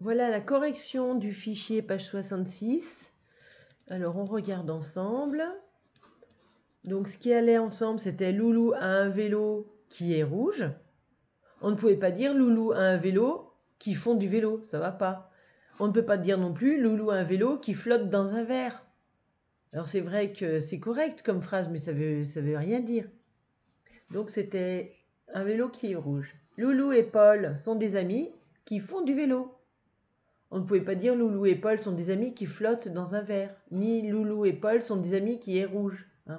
Voilà la correction du fichier page 66. Alors on regarde ensemble. Donc ce qui allait ensemble, c'était Loulou a un vélo qui est rouge. On ne pouvait pas dire Loulou a un vélo qui font du vélo, ça va pas. On ne peut pas dire non plus Loulou a un vélo qui flotte dans un verre. Alors c'est vrai que c'est correct comme phrase, mais ça veut rien dire. Donc c'était un vélo qui est rouge. Loulou et Paul sont des amis qui font du vélo. On ne pouvait pas dire Loulou et Paul sont des amis qui flottent dans un verre, ni Loulou et Paul sont des amis qui est rouge. Hein.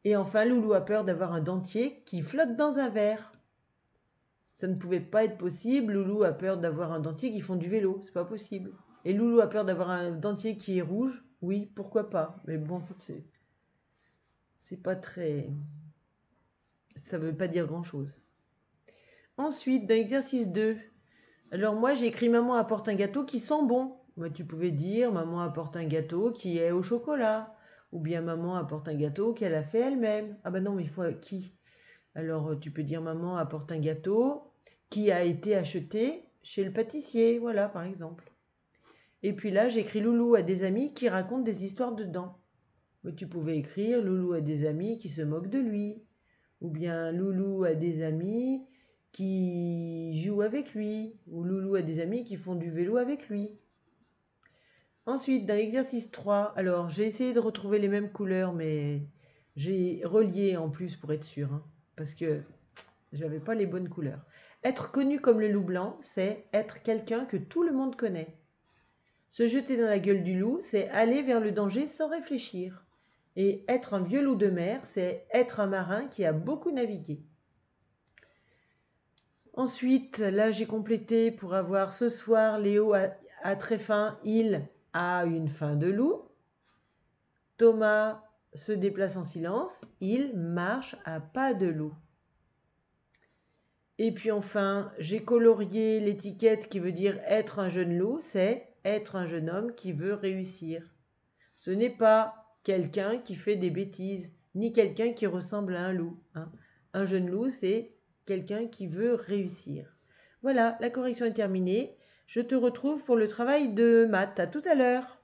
Et enfin, Loulou a peur d'avoir un dentier qui flotte dans un verre. Ça ne pouvait pas être possible. Loulou a peur d'avoir un dentier qui font du vélo, c'est pas possible. Et Loulou a peur d'avoir un dentier qui est rouge, oui, pourquoi pas. Mais bon, c'est pas très... Ça veut pas dire grand-chose. Ensuite, dans l'exercice 2, alors moi j'ai écrit maman apporte un gâteau qui sent bon. Moi, tu pouvais dire maman apporte un gâteau qui est au chocolat. Ou bien maman apporte un gâteau qu'elle a fait elle-même. Ah ben non, mais il faut qui? Alors tu peux dire maman apporte un gâteau qui a été acheté chez le pâtissier. Voilà par exemple. Et puis là j'écris Loulou a des amis qui racontent des histoires dedans. Mais tu pouvais écrire Loulou a des amis qui se moquent de lui. Ou bien Loulou a des amis qui jouent avec lui, ou Loulou a des amis qui font du vélo avec lui. Ensuite, dans l'exercice 3, alors j'ai essayé de retrouver les mêmes couleurs, mais j'ai relié en plus pour être sûr, hein, parce que j'avais pas les bonnes couleurs. Être connu comme le loup blanc, c'est être quelqu'un que tout le monde connaît. Se jeter dans la gueule du loup, c'est aller vers le danger sans réfléchir. Et être un vieux loup de mer, c'est être un marin qui a beaucoup navigué. Ensuite, là, j'ai complété pour avoir ce soir, Léo a très faim, il a une faim de loup. Thomas se déplace en silence, il marche à pas de loup. Et puis enfin, j'ai colorié l'étiquette qui veut dire être un jeune loup, c'est être un jeune homme qui veut réussir. Ce n'est pas quelqu'un qui fait des bêtises, ni quelqu'un qui ressemble à un loup. Hein. Un jeune loup, c'est quelqu'un qui veut réussir. Voilà, la correction est terminée. Je te retrouve pour le travail de maths. À tout à l'heure.